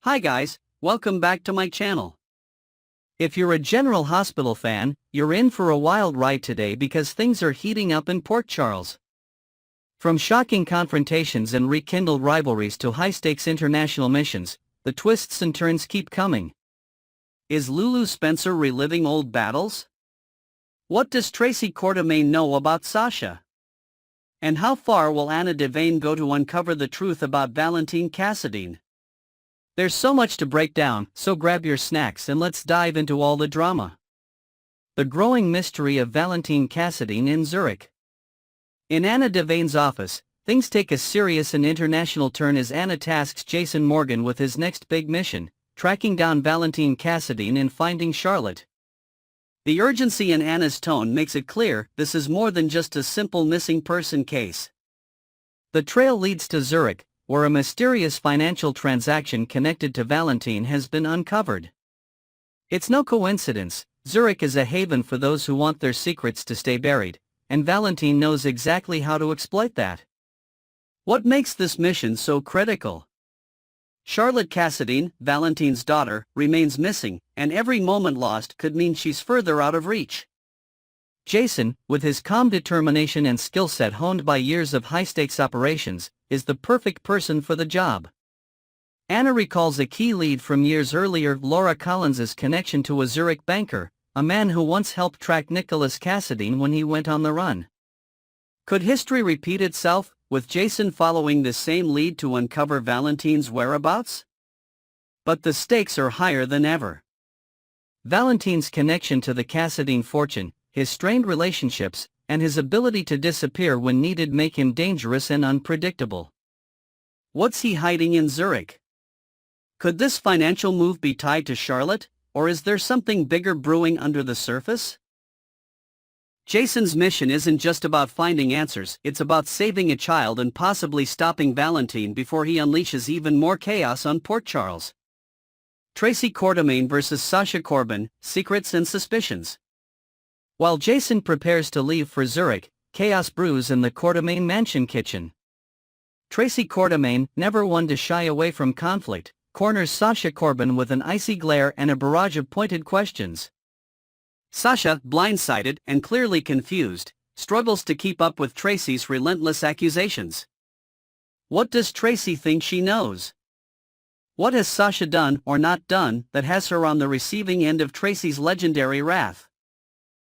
Hi guys, welcome back to my channel. If you're a General Hospital fan, you're in for a wild ride today because things are heating up in Port Charles. From shocking confrontations and rekindled rivalries to high-stakes international missions, the twists and turns keep coming. Is Lulu Spencer reliving old battles? What does Tracy Quartermain know about Sasha? And how far will Anna Devane go to uncover the truth about Valentine Cassadine? There's so much to break down, so grab your snacks and let's dive into all the drama. The growing mystery of Valentine Cassadine in Zurich. In Anna Devane's office, things take a serious and international turn as Anna tasks Jason Morgan with his next big mission, tracking down Valentine Cassadine and finding Charlotte. The urgency in Anna's tone makes it clear this is more than just a simple missing person case. The trail leads to Zurich, where a mysterious financial transaction connected to Valentine has been uncovered. It's no coincidence, Zurich is a haven for those who want their secrets to stay buried, and Valentine knows exactly how to exploit that. What makes this mission so critical? Charlotte Cassadine, Valentine's daughter, remains missing, and every moment lost could mean she's further out of reach. Jason, with his calm determination and skill set honed by years of high-stakes operations, is the perfect person for the job. Anna recalls a key lead from years earlier: Laura Collins's connection to a Zurich banker, a man who once helped track Nicholas Cassadine when he went on the run. Could history repeat itself, with Jason following the same lead to uncover Valentine's whereabouts? But the stakes are higher than ever. Valentine's connection to the Cassadine fortune, his strained relationships, and his ability to disappear when needed make him dangerous and unpredictable. What's he hiding in Zurich? Could this financial move be tied to Charlotte, or is there something bigger brewing under the surface? Jason's mission isn't just about finding answers, it's about saving a child and possibly stopping Valentine before he unleashes even more chaos on Port Charles. Tracy Quartermain vs. Sasha Corbin, Secrets and Suspicions. While Jason prepares to leave for Zurich, chaos brews in the Quartermain mansion kitchen. Tracy Quartermain, never one to shy away from conflict, corners Sasha Corbin with an icy glare and a barrage of pointed questions. Sasha, blindsided and clearly confused, struggles to keep up with Tracy's relentless accusations. What does Tracy think she knows? What has Sasha done or not done that has her on the receiving end of Tracy's legendary wrath?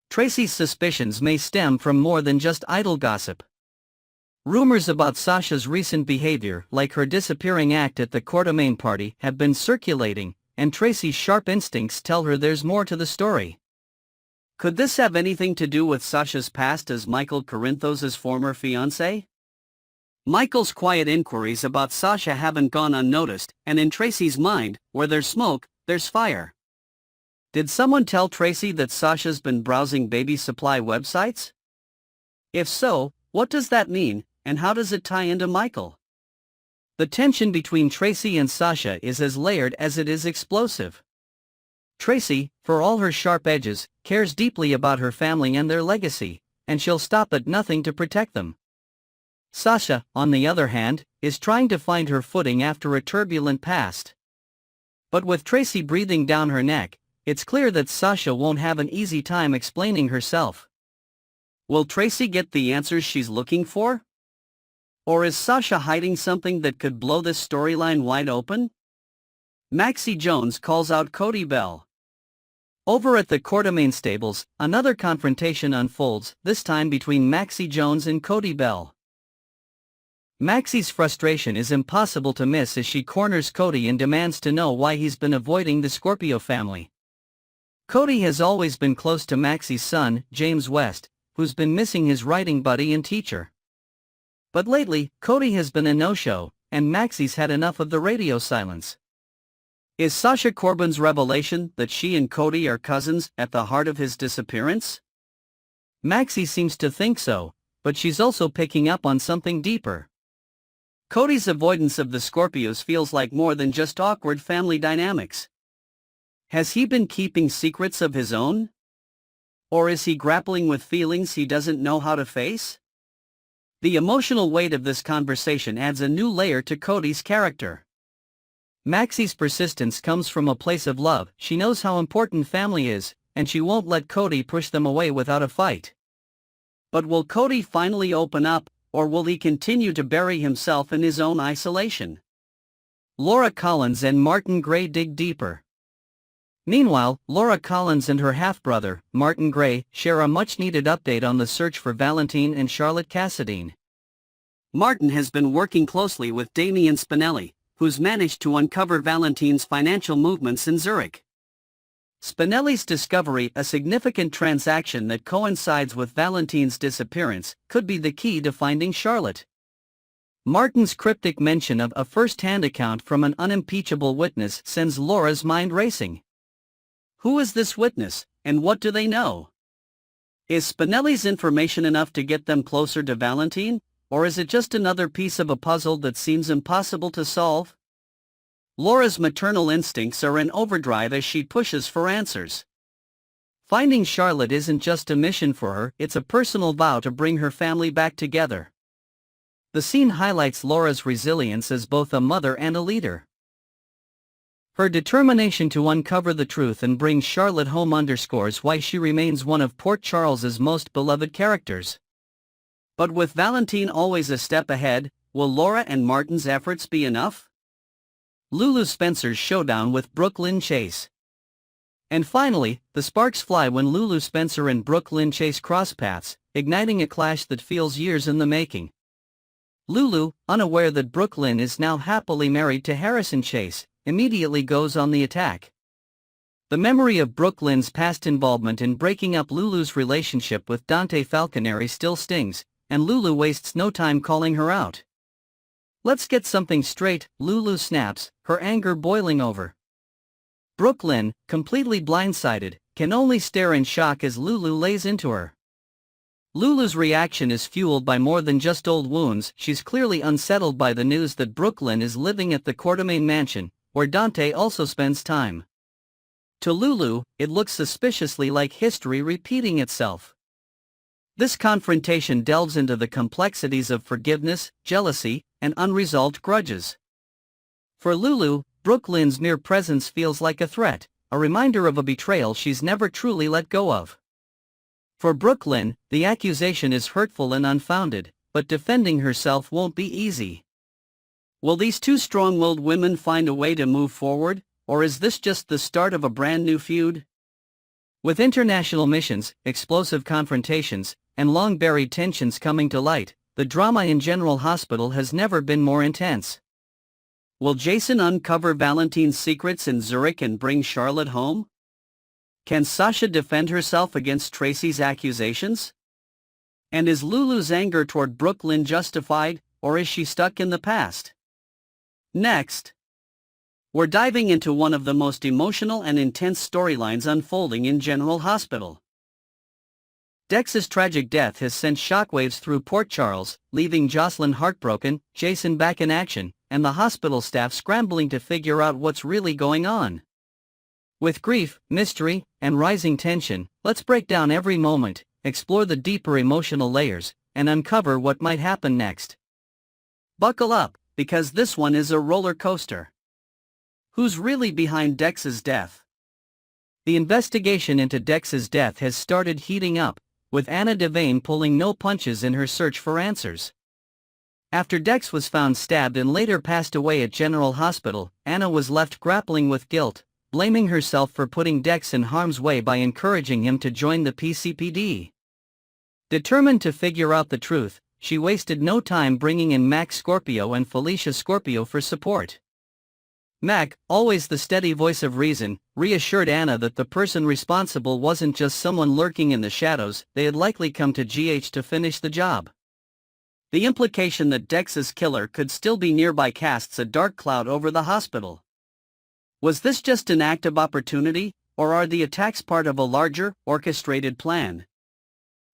Tracy's suspicions may stem from more than just idle gossip. Rumors about Sasha's recent behavior, like her disappearing act at the Quartermain party, have been circulating, and Tracy's sharp instincts tell her there's more to the story. Could this have anything to do with Sasha's past as Michael Corinthos' former fiancé? Michael's quiet inquiries about Sasha haven't gone unnoticed, and in Tracy's mind, where there's smoke, there's fire. Did someone tell Tracy that Sasha's been browsing baby supply websites? If so, what does that mean, and how does it tie into Michael? The tension between Tracy and Sasha is as layered as it is explosive. Tracy, for all her sharp edges, cares deeply about her family and their legacy, and she'll stop at nothing to protect them. Sasha, on the other hand, is trying to find her footing after a turbulent past. But with Tracy breathing down her neck, it's clear that Sasha won't have an easy time explaining herself. Will Tracy get the answers she's looking for? Or is Sasha hiding something that could blow this storyline wide open? Maxi Jones calls out Cody Bell. Over at the Quartermain stables, another confrontation unfolds, this time between Maxi Jones and Cody Bell. Maxi's frustration is impossible to miss as she corners Cody and demands to know why he's been avoiding the Scorpio family. Cody has always been close to Maxi's son, James West, who's been missing his writing buddy and teacher. But lately, Cody has been a no-show, and Maxi's had enough of the radio silence. Is Sasha Corbin's revelation that she and Cody are cousins at the heart of his disappearance? Maxi seems to think so, but she's also picking up on something deeper. Cody's avoidance of the Scorpios feels like more than just awkward family dynamics. Has he been keeping secrets of his own? Or is he grappling with feelings he doesn't know how to face? The emotional weight of this conversation adds a new layer to Cody's character. Maxi's persistence comes from a place of love. She knows how important family is, and she won't let Cody push them away without a fight. But will Cody finally open up, or will he continue to bury himself in his own isolation? Laura Collins and Martin Gray dig deeper. Meanwhile, Laura Collins and her half-brother, Martin Gray, share a much-needed update on the search for Valentine and Charlotte Cassadine. Martin has been working closely with Damian Spinelli, who's managed to uncover Valentine's financial movements in Zurich. Spinelli's discovery, a significant transaction that coincides with Valentine's disappearance, could be the key to finding Charlotte. Martin's cryptic mention of a first-hand account from an unimpeachable witness sends Laura's mind racing. Who is this witness, and what do they know? Is Spinelli's information enough to get them closer to Valentine, or is it just another piece of a puzzle that seems impossible to solve? Laura's maternal instincts are in overdrive as she pushes for answers. Finding Charlotte isn't just a mission for her, it's a personal vow to bring her family back together. The scene highlights Laura's resilience as both a mother and a leader. Her determination to uncover the truth and bring Charlotte home underscores why she remains one of Port Charles's most beloved characters. But with Valentine always a step ahead, will Laura and Martin's efforts be enough? Lulu Spencer's showdown with Brooklyn Chase. And finally, the sparks fly when Lulu Spencer and Brooklyn Chase cross paths, igniting a clash that feels years in the making. Lulu, unaware that Brooklyn is now happily married to Harrison Chase, immediately goes on the attack. The memory of Brooklyn's past involvement in breaking up Lulu's relationship with Dante Falconeri still stings, and Lulu wastes no time calling her out. "Let's get something straight," Lulu snaps, her anger boiling over. Brooklyn, completely blindsided, can only stare in shock as Lulu lays into her. Lulu's reaction is fueled by more than just old wounds. She's clearly unsettled by the news that Brooklyn is living at the Quartermain mansion, where Dante also spends time. To Lulu, it looks suspiciously like history repeating itself. This confrontation delves into the complexities of forgiveness, jealousy, and unresolved grudges. For Lulu, Brooklyn's mere presence feels like a threat, a reminder of a betrayal she's never truly let go of. For Brooklyn, the accusation is hurtful and unfounded, but defending herself won't be easy. Will these two strong-willed women find a way to move forward, or is this just the start of a brand new feud? With international missions, explosive confrontations, and long-buried tensions coming to light, the drama in General Hospital has never been more intense. Will Jason uncover Valentine's secrets in Zurich and bring Charlotte home? Can Sasha defend herself against Tracy's accusations? And is Lulu's anger toward Brooklyn justified, or is she stuck in the past? Next, we're diving into one of the most emotional and intense storylines unfolding in General Hospital. Dex's tragic death has sent shockwaves through Port Charles, leaving Jocelyn heartbroken, Jason back in action, and the hospital staff scrambling to figure out what's really going on. With grief, mystery, and rising tension, let's break down every moment, explore the deeper emotional layers, and uncover what might happen next. Buckle up, because this one is a roller coaster. Who's really behind Dex's death? The investigation into Dex's death has started heating up, with Anna Devane pulling no punches in her search for answers. After Dex was found stabbed and later passed away at General Hospital, Anna was left grappling with guilt, blaming herself for putting Dex in harm's way by encouraging him to join the PCPD. Determined to figure out the truth, she wasted no time bringing in Mac Scorpio and Felicia Scorpio for support. Mac, always the steady voice of reason, reassured Anna that the person responsible wasn't just someone lurking in the shadows. They had likely come to GH to finish the job. The implication that Dex's killer could still be nearby casts a dark cloud over the hospital. Was this just an act of opportunity, or are the attacks part of a larger, orchestrated plan?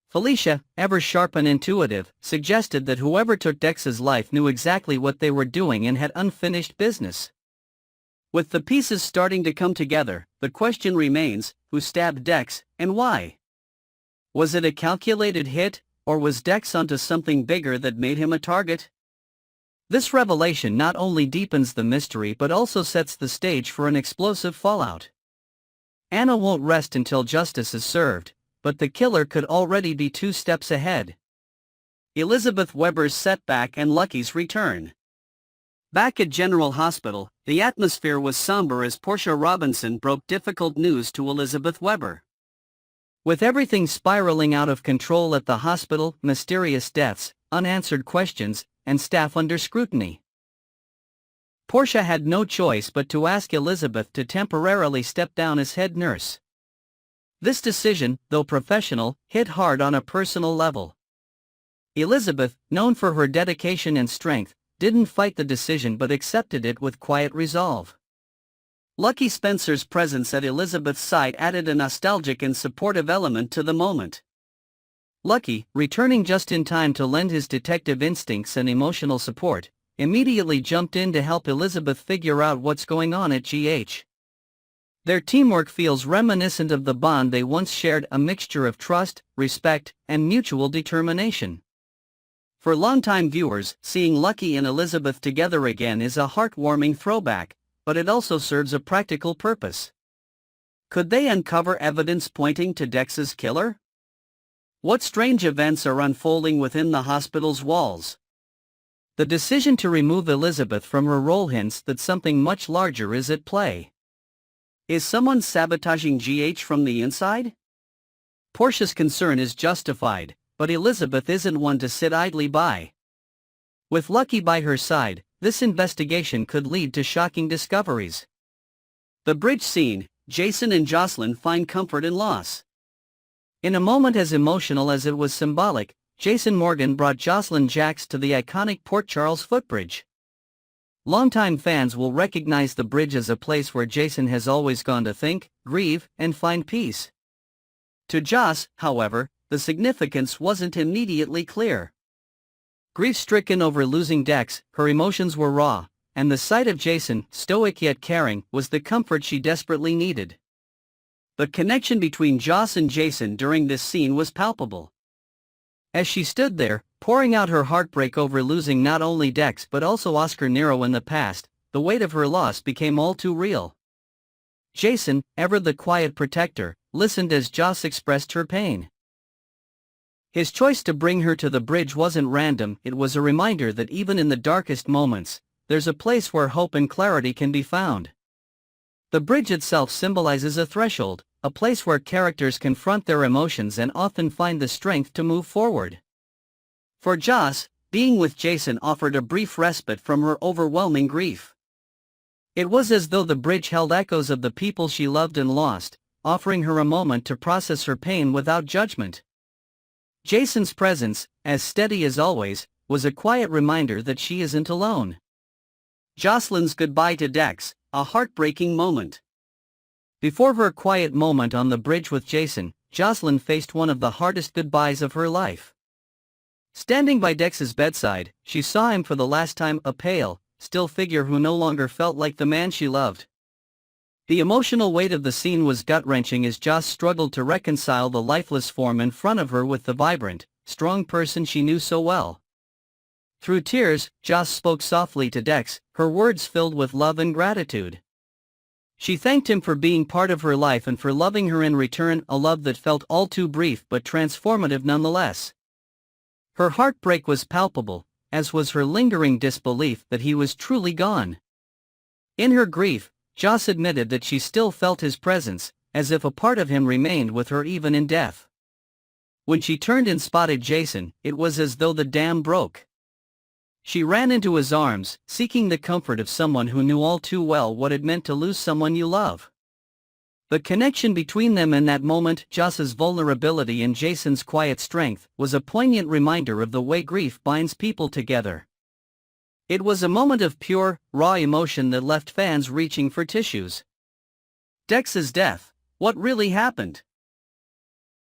Felicia, ever sharp and intuitive, suggested that whoever took Dex's life knew exactly what they were doing and had unfinished business. With the pieces starting to come together, the question remains, who stabbed Dex, and why? Was it a calculated hit, or was Dex onto something bigger that made him a target? This revelation not only deepens the mystery but also sets the stage for an explosive fallout. Anna won't rest until justice is served, but the killer could already be 2 steps ahead. Elizabeth Webber's setback and Lucky's return. Back at General Hospital, the atmosphere was somber as Portia Robinson broke difficult news to Elizabeth Webber. With everything spiraling out of control at the hospital, mysterious deaths, unanswered questions, and staff under scrutiny, Portia had no choice but to ask Elizabeth to temporarily step down as head nurse. This decision, though professional, hit hard on a personal level. Elizabeth, known for her dedication and strength, didn't fight the decision but accepted it with quiet resolve. Lucky Spencer's presence at Elizabeth's side added a nostalgic and supportive element to the moment. Lucky, returning just in time to lend his detective instincts and emotional support, immediately jumped in to help Elizabeth figure out what's going on at GH. Their teamwork feels reminiscent of the bond they once shared, a mixture of trust, respect, and mutual determination. For longtime viewers, seeing Lucky and Elizabeth together again is a heartwarming throwback, but it also serves a practical purpose. Could they uncover evidence pointing to Dex's killer? What strange events are unfolding within the hospital's walls? The decision to remove Elizabeth from her role hints that something much larger is at play. Is someone sabotaging GH from the inside? Portia's concern is justified, but Elizabeth isn't one to sit idly by. With Lucky by her side, this investigation could lead to shocking discoveries. The bridge scene, Jason and Jocelyn find comfort in loss. In a moment as emotional as it was symbolic, Jason Morgan brought Jocelyn Jacks to the iconic Port Charles footbridge. Longtime fans will recognize the bridge as a place where Jason has always gone to think, grieve, and find peace. To Joss, however, the significance wasn't immediately clear. Grief-stricken over losing Dex, her emotions were raw, and the sight of Jason, stoic yet caring, was the comfort she desperately needed. The connection between Joss and Jason during this scene was palpable. As she stood there, pouring out her heartbreak over losing not only Dex but also Oscar Nero in the past, the weight of her loss became all too real. Jason, ever the quiet protector, listened as Joss expressed her pain. His choice to bring her to the bridge wasn't random, it was a reminder that even in the darkest moments, there's a place where hope and clarity can be found. The bridge itself symbolizes a threshold, a place where characters confront their emotions and often find the strength to move forward. For Joss, being with Jason offered a brief respite from her overwhelming grief. It was as though the bridge held echoes of the people she loved and lost, offering her a moment to process her pain without judgment. Jason's presence, as steady as always, was a quiet reminder that she isn't alone. Jocelyn's goodbye to Dex, a heartbreaking moment. Before her quiet moment on the bridge with Jason, Jocelyn faced one of the hardest goodbyes of her life. Standing by Dex's bedside, she saw him for the last time, a pale, still figure who no longer felt like the man she loved. The emotional weight of the scene was gut-wrenching as Joss struggled to reconcile the lifeless form in front of her with the vibrant, strong person she knew so well. Through tears, Joss spoke softly to Dex, her words filled with love and gratitude. She thanked him for being part of her life and for loving her in return, a love that felt all too brief but transformative nonetheless. Her heartbreak was palpable, as was her lingering disbelief that he was truly gone. In her grief, Joss admitted that she still felt his presence, as if a part of him remained with her even in death. When she turned and spotted Jason, it was as though the dam broke. She ran into his arms, seeking the comfort of someone who knew all too well what it meant to lose someone you love. The connection between them in that moment, Joss's vulnerability and Jason's quiet strength, was a poignant reminder of the way grief binds people together. It was a moment of pure, raw emotion that left fans reaching for tissues. Dex's death. What really happened?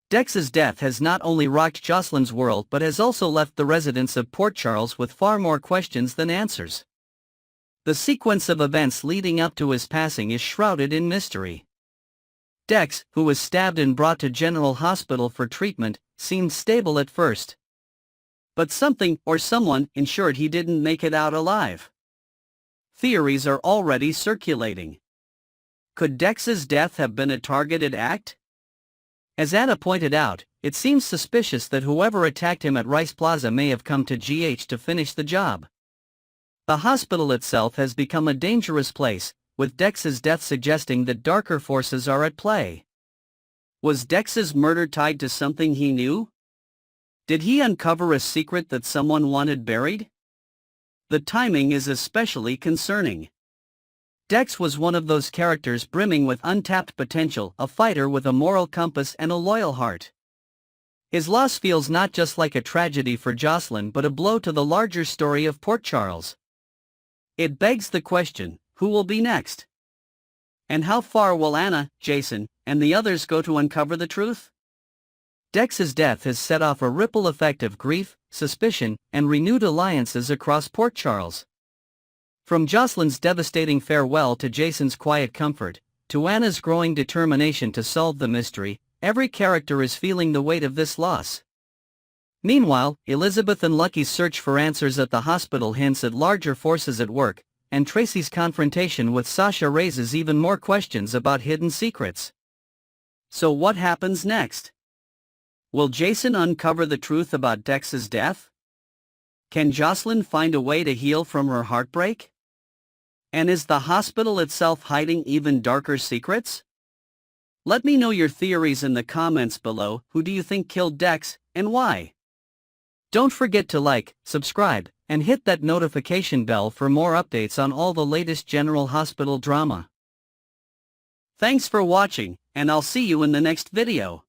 Dex's death has not only rocked Jocelyn's world but has also left the residents of Port Charles with far more questions than answers. The sequence of events leading up to his passing is shrouded in mystery. Dex, who was stabbed and brought to General Hospital for treatment, seemed stable at first. But something or someone ensured he didn't make it out alive. Theories are already circulating. Could Dex's death have been a targeted act? As Anna pointed out, it seems suspicious that whoever attacked him at Rice Plaza may have come to GH to finish the job. The hospital itself has become a dangerous place, with Dex's death suggesting that darker forces are at play. Was Dex's murder tied to something he knew? Did he uncover a secret that someone wanted buried? The timing is especially concerning. Dex was one of those characters brimming with untapped potential, a fighter with a moral compass and a loyal heart. His loss feels not just like a tragedy for Jocelyn but a blow to the larger story of Port Charles. It begs the question, who will be next? And how far will Anna, Jason, and the others go to uncover the truth? Dex's death has set off a ripple effect of grief, suspicion, and renewed alliances across Port Charles. From Jocelyn's devastating farewell to Jason's quiet comfort, to Anna's growing determination to solve the mystery, every character is feeling the weight of this loss. Meanwhile, Elizabeth and Lucky's search for answers at the hospital hints at larger forces at work, and Tracy's confrontation with Sasha raises even more questions about hidden secrets. So what happens next? Will Jason uncover the truth about Dex's death? Can Jocelyn find a way to heal from her heartbreak? And is the hospital itself hiding even darker secrets? Let me know your theories in the comments below. Who do you think killed Dex, and why? Don't forget to like, subscribe, and hit that notification bell for more updates on all the latest General Hospital drama. Thanks for watching, and I'll see you in the next video.